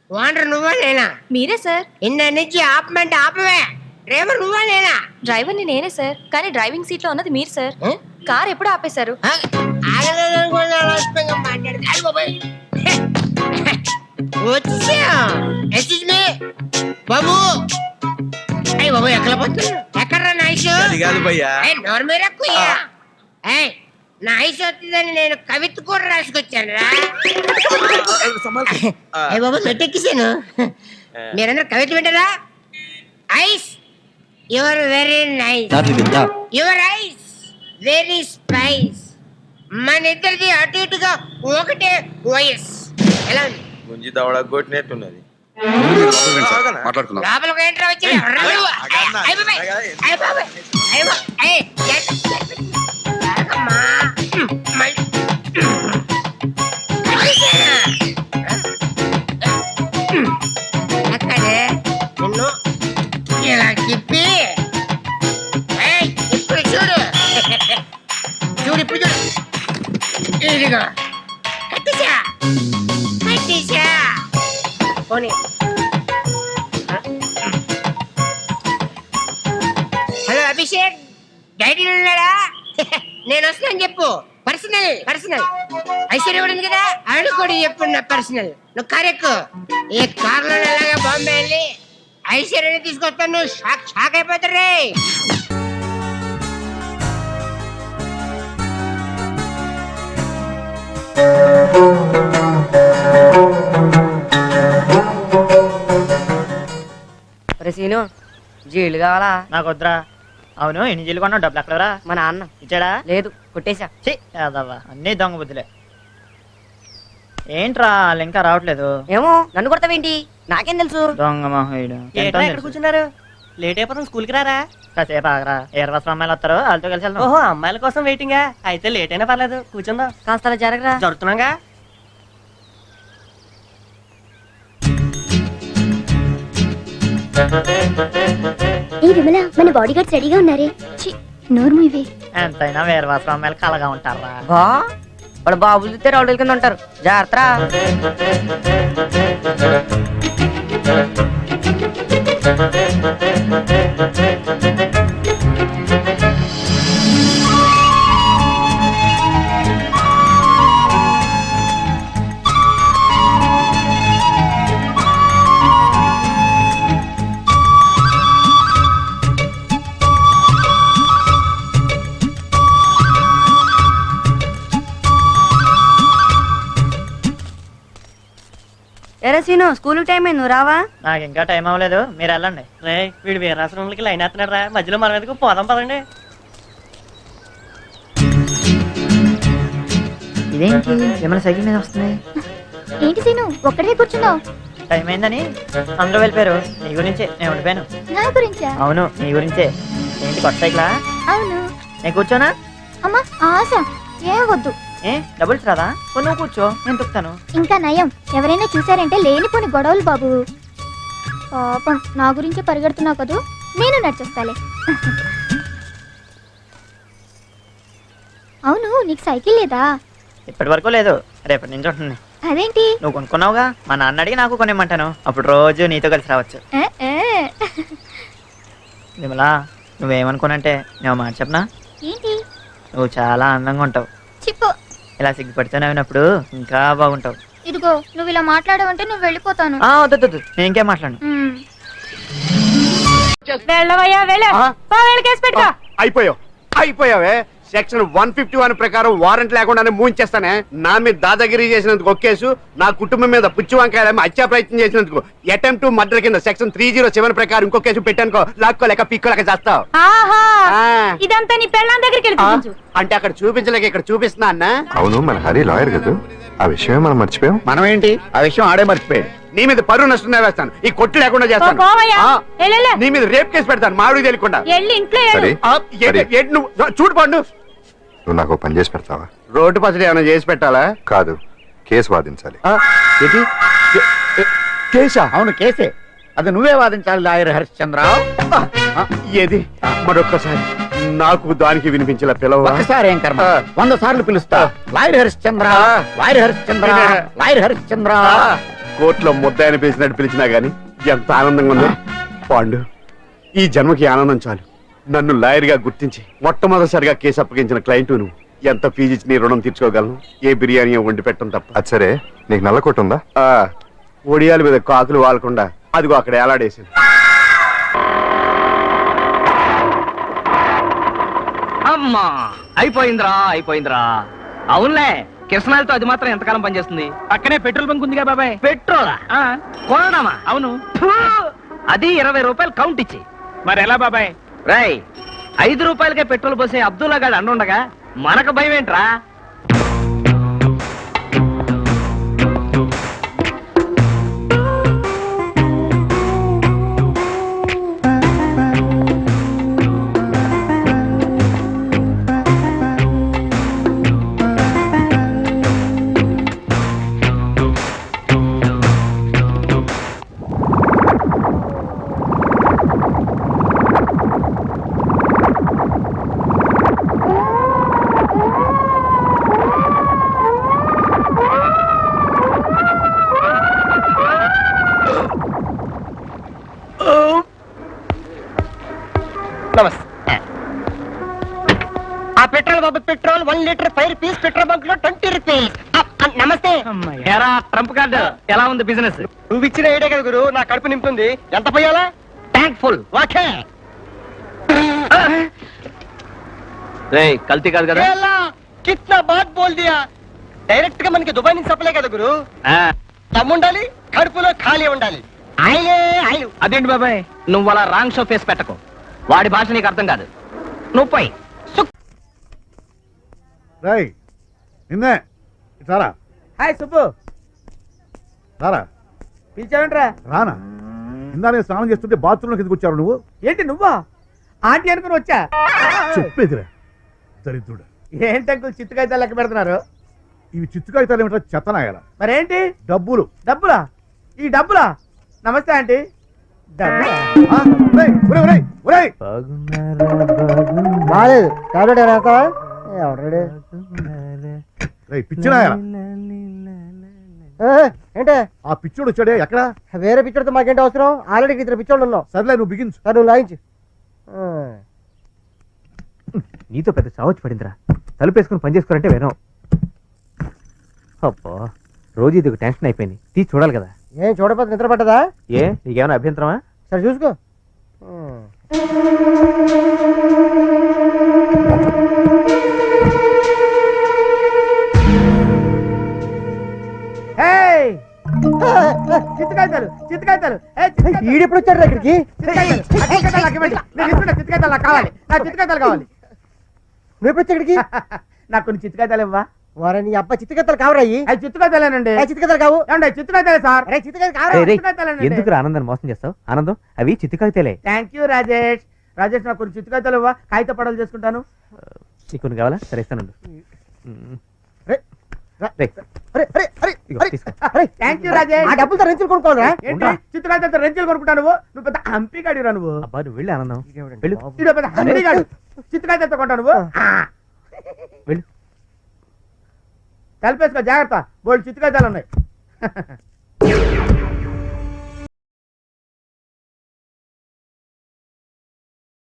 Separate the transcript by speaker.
Speaker 1: Owner నువ్వా నేనా?
Speaker 2: మీరే సార్.
Speaker 1: ఇన్న నుంచి ఆపమంటే ఆపవే. డ్రైవర్ నువ్వా నేనా?
Speaker 2: డ్రైవర్ని నేనే సార్, కానీ డ్రైవింగ్ సీట్ లో ఉన్నది మీరు సార్. కార్ ఎప్పుడు ఆపేశారు?
Speaker 1: బాబు అయ్యి బాబు ఎక్కడ పోతున్నా? ఎక్కడ్రా నా ఐసు? నోరు మీద నా ఐసు వస్తుందని నేను కవిత కూడా రాసుకొచ్చాను రా. అయ్యి బాబు మెట్టెక్కిసాను. మీరందరూ కవిత వింటారా? Ice your very nice, your eyes very spice. మన ఇద్దరిది అటు ఇటుగా ఒకటే వయస్. ఎలా ఉంది?
Speaker 3: గుంజి దవడ కొట్టినట్టున్నది.
Speaker 1: లోపలికి ఏంట్రా వచ్చి అక్కడే నిన్ను ఇలా తిప్పి ఇప్పుడు చూడు చూడు ఇప్పుడు చూడు. ఇదిగో కట్టేసా కట్టేసా. పోనీ హలో అభిషేక్, డైటీ ఉన్నాడా? నేను వస్తాను చెప్పు. పర్సనల్ పర్సనల్ ఐశ్వర్య కూడా ఉంది కదా, ఆవిడ కూడా చెప్పు నా పర్సనల్. నువ్వు కార్ ఎక్కు. ఈ కార్లో ఎలాగా బాంబే వెళ్ళి ఐశ్వర్యని తీసుకొస్తాను. నువ్వు షాక్ షాక్ అయిపోతారు.
Speaker 4: సీను జీళ్ళు కావాలా?
Speaker 5: నాకు వద్దురా. అవును, ఎన్ని జీలు కొన్నావు? డబ్బులు ఎక్కడరా?
Speaker 4: మా నాన్న
Speaker 5: ఇచ్చాడా?
Speaker 4: లేదు, కొట్టేశా.
Speaker 5: యాదవ్వా, అన్నీ దొంగ బుద్ధులే. ఏంట్రా వాళ్ళు ఇంకా రావట్లేదు?
Speaker 4: ఏమో, నన్ను కొడతావేంటి? నాకేం తెలుసు?
Speaker 5: దొంగ మహోయుడు.
Speaker 6: ఎక్కడ కూర్చున్నారు? లేట్ అయిపోతాం, స్కూల్ కి రారా?
Speaker 5: కాసేపు ఆగరా, 20 అమ్మాయిలు వస్తారు, వాళ్ళతో కలిసి వెళ్దాం.
Speaker 6: ఓహో, అమ్మాయిల కోసం వెయిటింగా? అయితే లేట్ అయినా పర్లేదు, కూర్చుందాం.
Speaker 4: కాస్త అలా జరగరా.
Speaker 6: జరుగుతున్నాగా.
Speaker 7: ఏ విమల, మన బాడీ గార్డ్స్ రెడీగా ఉన్నారే. నోర్ము ఇవే.
Speaker 5: ఎంతైనా 20 అమ్మాయిలు కలగా ఉంటారా?
Speaker 4: వాళ్ళు బాబులు చూస్తే రౌడీల కింద ఉంటారు, జాగ్రత్త. ఎరా సీను, స్కూల్ టైం అయింది, నువ్వు రావా?
Speaker 5: నాకు ఇంకా టైం అవ్వలేదు, మీరు వెళ్ళండి.
Speaker 6: రే, వీడు వీరాశ్రమంలోకి లైన్ వేస్తున్నాడు రా, మధ్యలో మనం ఎందుకు పోదాం పదండి.
Speaker 5: ఇదేంటి విమల సైకిల్ మీద వస్తుంది?
Speaker 7: ఏంటి సీను, ఒక్కడే కూర్చున్నావు?
Speaker 5: టైం అయిందని అందరూ వెళ్ళిపోయారు. నీ గురించే నేను ఉండిపోయాను.
Speaker 7: నా గురించా?
Speaker 5: అవును, నీ గురించే. ఏంటి కొత్త సైకిలా?
Speaker 7: అవును.
Speaker 5: నేను కూర్చోనా?
Speaker 7: అమ్మా ఆశ, ఏ వద్దు.
Speaker 5: ఏ డబుల్స్ రాదా? నువ్వు కూర్చో, నేను తొక్కుతాను.
Speaker 7: ఇంకా నయం, ఎవరైనా చూసారంటే లేనిపోని గొడవలు బాబు. పాపం, నా గురించి పరిగెడుతున్నావు కదూ, నేను నడిచేస్తాలే. అవును, నీకు సైకిల్ లేదా?
Speaker 5: ఇప్పటి వరకు లేదు, రేపటి నుంచి ఉంటుంది.
Speaker 7: అదేంటి?
Speaker 5: నువ్వు కొనుక్కున్నావుగా, మా నాన్న అడిగి నాకు కొనిమ్మంటాను, అప్పుడు రోజు నీతో కలిసి రావచ్చు. విమలా, నువ్వేమనుకోనంటే నేను మాట చెప్పనా?
Speaker 7: ఏంటి?
Speaker 5: నువ్వు చాలా అందంగా ఉంటావు.
Speaker 7: చెప్పు.
Speaker 5: ఇలా సిగ్గుపడితే నవ్వినప్పుడు ఇంకా బాగుంటావు.
Speaker 7: ఇదిగో, నువ్వు ఇలా మాట్లాడవంటే నువ్వు వెళ్ళిపోతాను.
Speaker 5: వద్దు, నేను ఇంకేం మాట్లాడను.
Speaker 8: అయిపోయావే. సెక్షన్ 151 ప్రకారం వారెంట్ లేకుండానే మూయించేస్తానే. నా మీద దాదాగిరి చేసినందుకు ఒక కేసు, నా కుటుంబం మీద పుచ్చి వంకాయలేమో హత్యా ప్రయత్నం చేసినందుకు అటెంప్ట్ టు మర్డర్ కింద సెక్షన్ 307 ప్రకారం ఇంకో కేసు పెట్టానుకో, లాక్కోలేక పిక్కోలేక చేస్తావు.
Speaker 7: ఇదంతా నీ పెళ్ళాం దగ్గరికి వెళ్ళి
Speaker 8: అంటే అక్కడ చూపించలేక ఇక్కడ చూపిస్తున్నా అన్న.
Speaker 9: అవును, మన హరి లాయర్ కదా, ఆ విషయమే మనం మర్చిపోయాం.
Speaker 8: మనం ఏంటి ఆ విషయం ఆడే మర్చిపోయాడు. నీ మీద పరువు నష్టం వేస్తాను, ఈ కొట్టు లేకుండా చేస్తాను. నీ మీద రేప్ కేసు పెడతాను, మామిడి తెలియకుండా. చూడు పండు,
Speaker 9: నువ్వు నాకు పని చేసి పెడతావా?
Speaker 8: రోడ్డు పచ్చడి ఏమైనా చేసి పెట్టాలా?
Speaker 9: కాదు, కేసు వాదించాలి.
Speaker 8: కేసా? అవును కేసే, అది నువ్వే వాదించాలి లాయర్ హరిశ్చంద్ర. ఏది మరొక్కసారి నాకు దానికి వినిపించిన పిలవ.
Speaker 6: ఒకసారి ఏం కర్మ, 100 సార్లు పిలుస్తా. Lawyer Harishchandra, lawyer Harishchandra, lawyer Harishchandra.
Speaker 8: కోర్టులో ముద్దాయని పిలిచినట్టు పిలిచినా గానీ ఎంత ఆనందంగా ఉందో. పాండు, ఈ జన్మకి ఆనందం చాలు. నన్ను లాయర్గా గుర్తించి మొట్టమొదటిసారిగా కేసు అప్పగించిన క్లయింట్ నువ్వు. ఎంత ఫీజు ఇచ్చి నీ రుణం తీర్చుకోగలను? ఏ బిర్యానీ వండి పెట్టడం తప్ప.
Speaker 9: అది సరే, నీకు నల్ల కొట్టు ఉందా?
Speaker 8: ఒడియాల మీద కాకులు వాలకుండా అదిగో అక్కడ ఏలాడేసింది.
Speaker 10: అమ్మా, అయిపోయిందిరా. అవునులే, కిరసనాలతో అది మాత్రం ఎంతకాలం పనిచేస్తుంది? పక్కనే పెట్రోల్ బంక్ ఉందిగా బాబాయ్. పెట్రోలా? కొనడమా? అవును. అది 20 రూపాయలు కౌంట్ ఇచ్చి. మరి ఎలా బాబాయ్? రాయ్, 5 రూపాయలకే పెట్రోల్ పోసే అబ్దుల్లా గాడు అండుండగా మనకు భయం ఏంట్రా?
Speaker 1: నమస్తే. ఆ పెట్రోల్ బాబు, petrol 1 litre 5 rupees, petrol bunk లో 20 రూపీస్. నమస్తే.
Speaker 10: ఎరా ట్రంప్ కార్డు, ఎలా ఉంది బిజినెస్?
Speaker 1: నువ్వు ఇచ్చిన ఐడియా కదా గురు, నా కడుపు నింపుతుంది. ఎంత పోయాలా?
Speaker 10: Tank full.
Speaker 1: ఓకే.
Speaker 10: రేయ్, కల్తీ కాదు కదా?
Speaker 1: కిట్నా బాత్ బోల్ దియా. డైరెక్ట్ గా మనకి దుబాయ్ నుంచి సప్లై కదా గురు. దమ్ముండాలి, కడుపులో ఖాళీ ఉండాలి. ఆయిల్.
Speaker 10: అదేంటి బాబాయ్, నువ్వు అలా రాంగ్ షో ఫేస్ పెట్టకు. వాడి భాష నీకు అర్థం కాదు. నువ్వు పోయి
Speaker 8: నిన్నే సారా.
Speaker 1: హాయ్ సుబ్బు.
Speaker 8: సారా
Speaker 1: పిలిచావంట్రా?
Speaker 8: రానా? ఇందా నేను స్నానం చేస్తుంటే బాత్రూంలోకి ఎందుకు వచ్చారు నువ్వు?
Speaker 1: ఏంటి నువ్వా? ఆంటీ అనుకుని వచ్చా.
Speaker 8: చెప్పేదిరా దరిద్రుడు.
Speaker 1: ఏంటి అంకుల్ చిత్తుకాయతాలు లెక్క పెడుతున్నారు?
Speaker 8: ఇవి చిత్తుకాయతాలు ఏమిటో చెత్తనాయాల.
Speaker 1: మరేంటి?
Speaker 8: డబ్బులు.
Speaker 1: డబ్బులా? ఈ డబ్బులా? నమస్తే ఆంటీ. డబ్బులా?
Speaker 6: బాలేదు. టాబ్లెట్ రాస్తావా?
Speaker 8: పిచ్చినాయాల.
Speaker 6: ఏంటే
Speaker 8: ఆ పిచ్చోడు వచ్చాడే ఎక్కడ?
Speaker 6: వేరే పిచ్చోడితో మాకేంటి అవసరం? ఆల్రెడీ 2 పిచ్చోళ్ళు ఉన్నావు.
Speaker 8: సర్లే, నువ్వు బిగించు.
Speaker 6: నువ్వు లాయించు.
Speaker 10: నీతో పెద్ద చావచ్చు పడిందిరా. తలుపేసుకుని పని చేసుకోరంటే వినం. అబ్బా, రోజు ఇది ఒక టెన్షన్ అయిపోయింది. తీసి చూడాలి కదా.
Speaker 6: ఏం చూడపోతే నిద్ర పట్టదా?
Speaker 10: ఏ, నీకేమైనా అభ్యంతరమా?
Speaker 6: సరే చూసుకో.
Speaker 1: చిత్తుకాయతాలు.
Speaker 6: ఈడెప్పుడు వచ్చాడు ఇక్కడికి?
Speaker 1: చిత్తుకాయతాలు కావాలి. నాకు చిత్తుకాయతాలు కావాలి.
Speaker 6: నువ్వు ఎప్పుడు వచ్చా ఇక్కడికి?
Speaker 1: నాకు కొన్ని చిత్తుకాయతాలు ఇవ్వా?
Speaker 6: వారని అబ్బ చిత్తకత్తలు కావరాయి.
Speaker 1: అవి చిత్తుకాయతాలేనండి.
Speaker 6: చిత్తకత్తలు కావు.
Speaker 1: ఏమండి చిత్తుకాయతాలే సార్?
Speaker 6: చిత్తకత్తలు కావాలి.
Speaker 10: ఎందుకు ఆనందాన్ని మోసం చేస్తావు? ఆనందం అవి చిత్తుకాయతలే.
Speaker 1: Thank you Rajesh. నాకు కొన్ని చిత్తుకాయతాలు ఇవ్వా? కాగిత పడవలు చేసుకుంటాను.
Speaker 10: నీకు కొన్ని కావాలా? సరే ఇస్తానండు.
Speaker 1: Thank you Rajesh.
Speaker 6: ఆ డబ్బులతో రెంచులు కొనుక్కోవాలా?
Speaker 1: ఏంటి చిత్తుకాయతాలతో రెంచులు కొనుక్కుంటా? నువ్వు పెద్ద హంపిగాడిరా నువ్వు.
Speaker 10: అబ్బా, నువ్వు వెళ్ళి ఆనందం వెళ్ళు.
Speaker 1: ఇదో పెద్ద హంపిగాడు. చిత్తుకాయతాలతో కొంటా నువ్వు.
Speaker 10: వెళ్ళు.
Speaker 1: తలపేసుకో, జాగ్రత్త. బోల్డ్ చిత్తుకాయతాలు ఉన్నాయి.